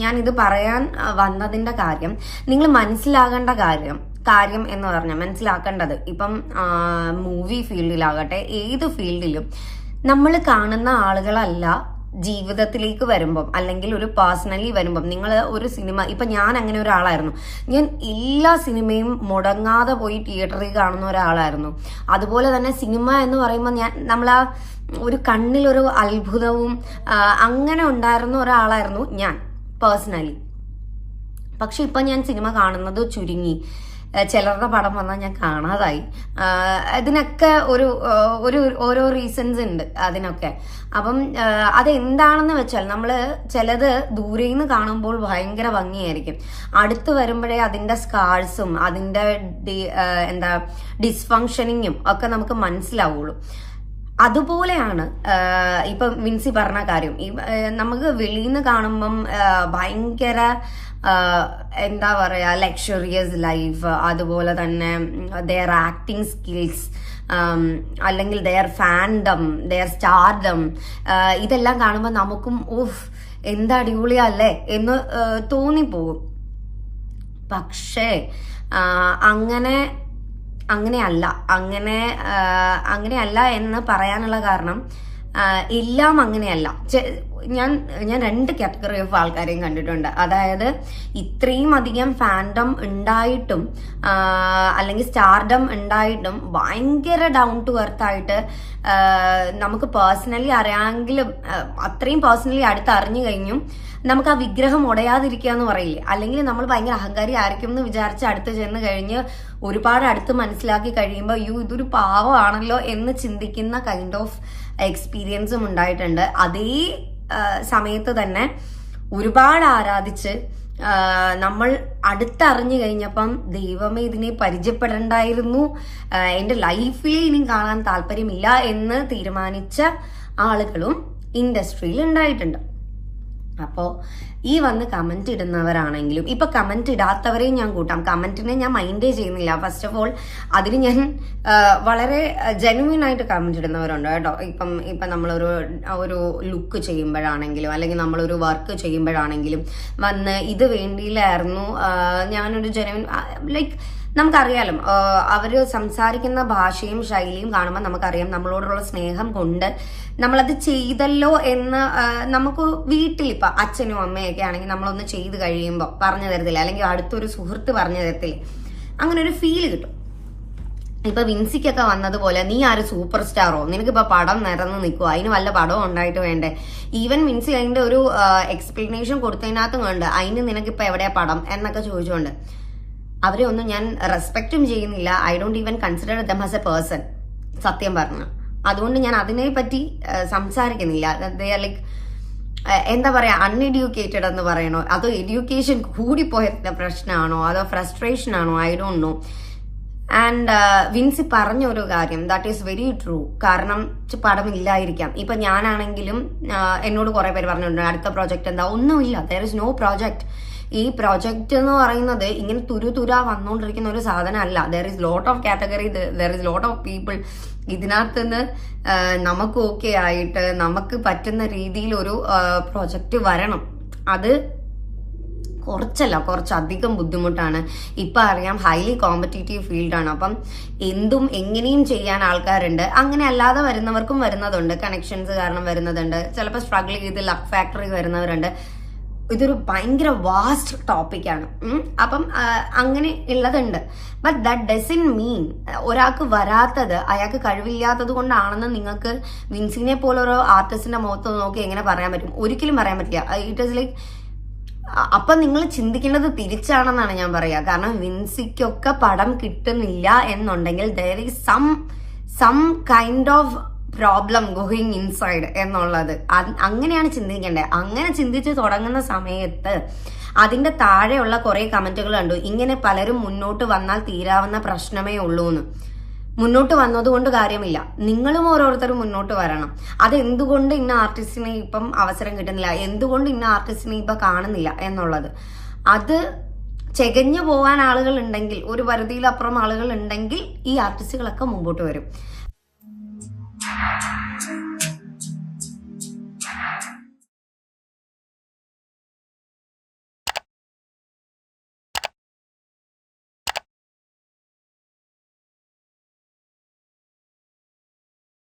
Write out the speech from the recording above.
ഞാനിത് പറയാൻ വന്നതിന്റെ കാര്യം, നിങ്ങൾ മനസ്സിലാകേണ്ട കാര്യം എന്ന് പറഞ്ഞാൽ മനസ്സിലാക്കേണ്ടത്, ഇപ്പം മൂവി ഫീൽഡിലാകട്ടെ ഏത് ഫീൽഡിലും നമ്മൾ കാണുന്ന ആളുകളല്ല ജീവിതത്തിലേക്ക് വരുമ്പം, അല്ലെങ്കിൽ ഒരു പേഴ്സണലി വരുമ്പം. നിങ്ങൾ ഒരു സിനിമ, ഇപ്പൊ ഞാൻ അങ്ങനെ ഒരാളായിരുന്നു. ഞാൻ എല്ലാ സിനിമയും മുടങ്ങാതെ പോയി തിയേറ്ററിൽ കാണുന്ന ഒരാളായിരുന്നു. അതുപോലെ തന്നെ സിനിമ എന്ന് പറയുമ്പോൾ നമ്മളാ ഒരു കണ്ണിലൊരു അത്ഭുതവും അങ്ങനെ ഉണ്ടായിരുന്ന ഒരാളായിരുന്നു ഞാൻ പേഴ്സണലി. പക്ഷെ ഇപ്പൊ ഞാൻ സിനിമ കാണുന്നത് ചുരുങ്ങി. ചിലരുടെ പടം വന്നാൽ ഞാൻ കാണാതായി. അതിനൊക്കെ ഓരോ റീസൺസ് ഉണ്ട് അതിനൊക്കെ. അപ്പം അതെന്താണെന്ന് വെച്ചാൽ, നമ്മള് ചിലത് ദൂരെ നിന്ന് കാണുമ്പോൾ ഭയങ്കര ഭംഗിയായിരിക്കും, അടുത്ത് വരുമ്പോഴേ അതിന്റെ സ്കാർസും അതിന്റെ ഡിസ്ഫങ്ഷനിങ്ങും ഒക്കെ നമുക്ക് മനസ്സിലാവുള്ളൂ. അതുപോലെയാണ് ഇപ്പൊ വിൻസി പറഞ്ഞ കാര്യം. നമുക്ക് വെളിയിൽ നിന്ന് കാണുമ്പം ഭയങ്കര എന്താ പറയാ, ലക്ഷറിയസ് ലൈഫ്, അതുപോലെ തന്നെ ദെയർ ആക്ടിങ് സ്കിൽസ്, അല്ലെങ്കിൽ ദെയർ ഫാൻഡം, ദെയർ സ്റ്റാർഡം, ഇതെല്ലാം കാണുമ്പോൾ നമുക്കും ഓഹ് എന്താ അടിപൊളിയല്ലേ എന്ന് തോന്നിപ്പോകും. പക്ഷേ അങ്ങനെയല്ല എന്ന് പറയാനുള്ള കാരണം, എല്ലാം അങ്ങനെയല്ല. ഞാൻ 2 കാറ്റഗറി ഓഫ് ആൾക്കാരെയും കണ്ടിട്ടുണ്ട്. അതായത് ഇത്രയും അധികം ഫാൻഡം ഉണ്ടായിട്ടും അല്ലെങ്കിൽ സ്റ്റാർഡം ഉണ്ടായിട്ടും ഭയങ്കര ഡൗൺ ടു എർത്ത് ആയിട്ട്, നമുക്ക് പേഴ്സണലി അറിയാമെങ്കിലും അത്രയും പേഴ്സണലി അടുത്ത് അറിഞ്ഞു കഴിഞ്ഞും നമുക്ക് ആ വിഗ്രഹം ഉടയാതിരിക്കുക എന്ന് പറയില്ലേ, അല്ലെങ്കിൽ നമ്മൾ ഭയങ്കര അഹങ്കാരി ആയിരിക്കും എന്ന് വിചാരിച്ച് അടുത്ത് ചെന്ന് കഴിഞ്ഞ് ഒരുപാട് അടുത്ത് മനസ്സിലാക്കി കഴിയുമ്പോൾ ഇതൊരു പാവമാണല്ലോ എന്ന് ചിന്തിക്കുന്ന കൈൻഡ് ഓഫ് എക്സ്പീരിയൻസും ഉണ്ടായിട്ടുണ്ട്. അതേ സമയത്ത് തന്നെ ഒരുപാട് ആരാധിച്ച് നമ്മൾ അടുത്തറിഞ്ഞു കഴിഞ്ഞപ്പം ദൈവമേ ഇതിനെ പരിചയപ്പെടണ്ടായിരുന്നു, എന്റെ ലൈഫിൽ ഇനി കാണാൻ താല്പര്യമില്ല എന്ന് തീരുമാനിച്ച ആളുകളും ഇൻഡസ്ട്രിയിൽ ഉണ്ടായിട്ടുണ്ട്. അപ്പോ ഈ വന്ന് കമന്റ് ഇടുന്നവരാണെങ്കിലും, ഇപ്പൊ കമന്റ് ഇടാത്തവരെയും ഞാൻ കൂട്ടാം. കമന്റിനെ ഞാൻ മൈൻഡേ ചെയ്യുന്നില്ല. ഫസ്റ്റ് ഓഫ് ഓൾ അതിന് ഞാൻ വളരെ ജെന്യൂൻ ആയിട്ട് കമന്റ് ഇടുന്നവരുണ്ട് കേട്ടോ. ഇപ്പം നമ്മളൊരു ലുക്ക് ചെയ്യുമ്പോഴാണെങ്കിലും, അല്ലെങ്കിൽ നമ്മളൊരു വർക്ക് ചെയ്യുമ്പോഴാണെങ്കിലും വന്ന് ഇത് വേണ്ടിയില്ലായിരുന്നു, ഞാനൊരു ജെന്യൂൻ ലൈക്ക്, നമുക്കറിയാലോ അവര് സംസാരിക്കുന്ന ഭാഷയും ശൈലിയും കാണുമ്പോൾ നമുക്കറിയാം നമ്മളോടുള്ള സ്നേഹം കൊണ്ട് നമ്മളത് ചെയ്തല്ലോ എന്ന്. നമുക്ക് വീട്ടിൽ ഇപ്പൊ അച്ഛനും അമ്മയൊക്കെ ആണെങ്കിൽ നമ്മളൊന്ന് ചെയ്ത് കഴിയുമ്പോൾ പറഞ്ഞു തരത്തില്ല, അല്ലെങ്കിൽ അടുത്തൊരു സുഹൃത്ത് പറഞ്ഞു തരത്തില്ല, അങ്ങനെ ഒരു ഫീല് കിട്ടും. ഇപ്പൊ വിൻസിക്കൊക്കെ വന്നതുപോലെ, നീ ആര് സൂപ്പർ സ്റ്റാറോ, നിനക്കിപ്പോ പടം നിരന്ന് നിൽക്കുക, അതിന് വല്ല പടവും ഉണ്ടായിട്ട് വേണ്ടേ. ഈവൻ വിൻസി അതിന്റെ ഒരു എക്സ്പ്ലനേഷൻ കൊടുത്തതിനകത്തും കണ്ട് അതിന് നിനക്കിപ്പോ എവിടെയാ പടം എന്നൊക്കെ ചോദിച്ചുകൊണ്ട് അവരെ ഒന്നും ഞാൻ റെസ്പെക്റ്റും ചെയ്യുന്നില്ല. I don't even consider them as A person, സത്യം പറഞ്ഞു. അതുകൊണ്ട് ഞാൻ അതിനെ പറ്റി സംസാരിക്കുന്നില്ല. ലൈക്ക് എന്താ പറയാ, അൺഎഡ്യൂക്കേറ്റഡ് എന്ന് പറയണോ, അതോ എഡ്യൂക്കേഷൻ കൂടിപ്പോയതിന്റെ പ്രശ്നമാണോ, അതോ ഫ്രസ്ട്രേഷൻ ആണോ, I don't know. And Vincy പറഞ്ഞ ഒരു കാര്യം ദാറ്റ് ഈസ് വെരി ട്രൂ. കാരണം പടമില്ലായിരിക്കാം. ഇപ്പൊ ഞാനാണെങ്കിലും എന്നോട് കുറെ പേര് പറഞ്ഞിട്ടുണ്ട് അടുത്ത പ്രോജക്റ്റ് എന്താ, ഒന്നുമില്ല, ദർ ഇസ് നോ പ്രോജക്റ്റ്. ഈ പ്രോജക്റ്റ് എന്ന് പറയുന്നത് ഇങ്ങനെ തുരുതുരാ വന്നുകൊണ്ടിരിക്കുന്ന ഒരു സാധനമല്ല. There is lot of category, there is lot of people. ഇതിനകത്ത് നിന്ന് നമുക്ക് ഓക്കെ ആയിട്ട് നമുക്ക് പറ്റുന്ന രീതിയിൽ ഒരു പ്രോജക്റ്റ് വരണം. അത് കുറച്ചധികം ബുദ്ധിമുട്ടാണ്. ഇപ്പൊ അറിയാം ഹൈലി കോമ്പറ്റീറ്റീവ് ഫീൽഡാണ്. അപ്പം എന്തും എങ്ങനെയും ചെയ്യാൻ ആൾക്കാരുണ്ട്. അങ്ങനെ അല്ലാതെ വരുന്നവർക്കും വരുന്നതുണ്ട്, കണക്ഷൻസ് കാരണം വരുന്നതുണ്ട്, ചിലപ്പോൾ സ്ട്രഗിൾ ചെയ്ത് ലക്ക് ഫാക്ടറി വരുന്നവരുണ്ട്. ഇതൊരു ഭയങ്കര വാസ്റ്റ് ടോപ്പിക്കാണ്. അപ്പം അങ്ങനെ ഉള്ളതുണ്ട്. ബട്ട് ദാറ്റ് ഡസൻ മീൻ ഒരാൾക്ക് വരാത്തത് അയാൾക്ക് കഴിവില്ലാത്തത് കൊണ്ടാണെന്ന് നിങ്ങൾക്ക് വിൻസിനെ പോലെ ഒരു ആർട്ടിസ്റ്റിന്റെ മുഖത്ത് നോക്കി എങ്ങനെ പറയാൻ പറ്റും? ഒരിക്കലും പറയാൻ പറ്റില്ല. ഇറ്റ് ഈസ് ലൈക്ക്, അപ്പൊ നിങ്ങൾ ചിന്തിക്കേണ്ടത് തിരിച്ചാണെന്നാണ് ഞാൻ പറയുക. കാരണം വിൻസിക്കൊക്കെ പടം കിട്ടുന്നില്ല എന്നുണ്ടെങ്കിൽ there is some kind of problem going inside എന്നുള്ളത്. അങ്ങനെയാണ് ചിന്തിക്കേണ്ടത്. അങ്ങനെ ചിന്തിച്ച് തുടങ്ങുന്ന സമയത്ത് അതിന്റെ താഴെയുള്ള കുറെ കമന്റുകൾ കണ്ടു, ഇങ്ങനെ പലരും മുന്നോട്ട് വന്നാൽ തീരാവുന്ന പ്രശ്നമേ ഉള്ളൂ എന്ന്. മുന്നോട്ട് വന്നതുകൊണ്ട് കാര്യമില്ല, നിങ്ങളും ഓരോരുത്തരും മുന്നോട്ട് വരണം. അതെന്തുകൊണ്ട് ഇന്ന ആർട്ടിസ്റ്റിനെ ഇപ്പം അവസരം കിട്ടുന്നില്ല, എന്തുകൊണ്ട് ഇന്ന ആർട്ടിസ്റ്റിനെ ഇപ്പൊ കാണുന്നില്ല എന്നുള്ളത്, അത് ചെകഞ്ഞു പോകാൻ ആളുകൾ ഉണ്ടെങ്കിൽ, ഒരു പരിധിയിലപ്പുറം ആളുകൾ ഉണ്ടെങ്കിൽ ഈ ആർട്ടിസ്റ്റുകളൊക്കെ മുമ്പോട്ട് വരും.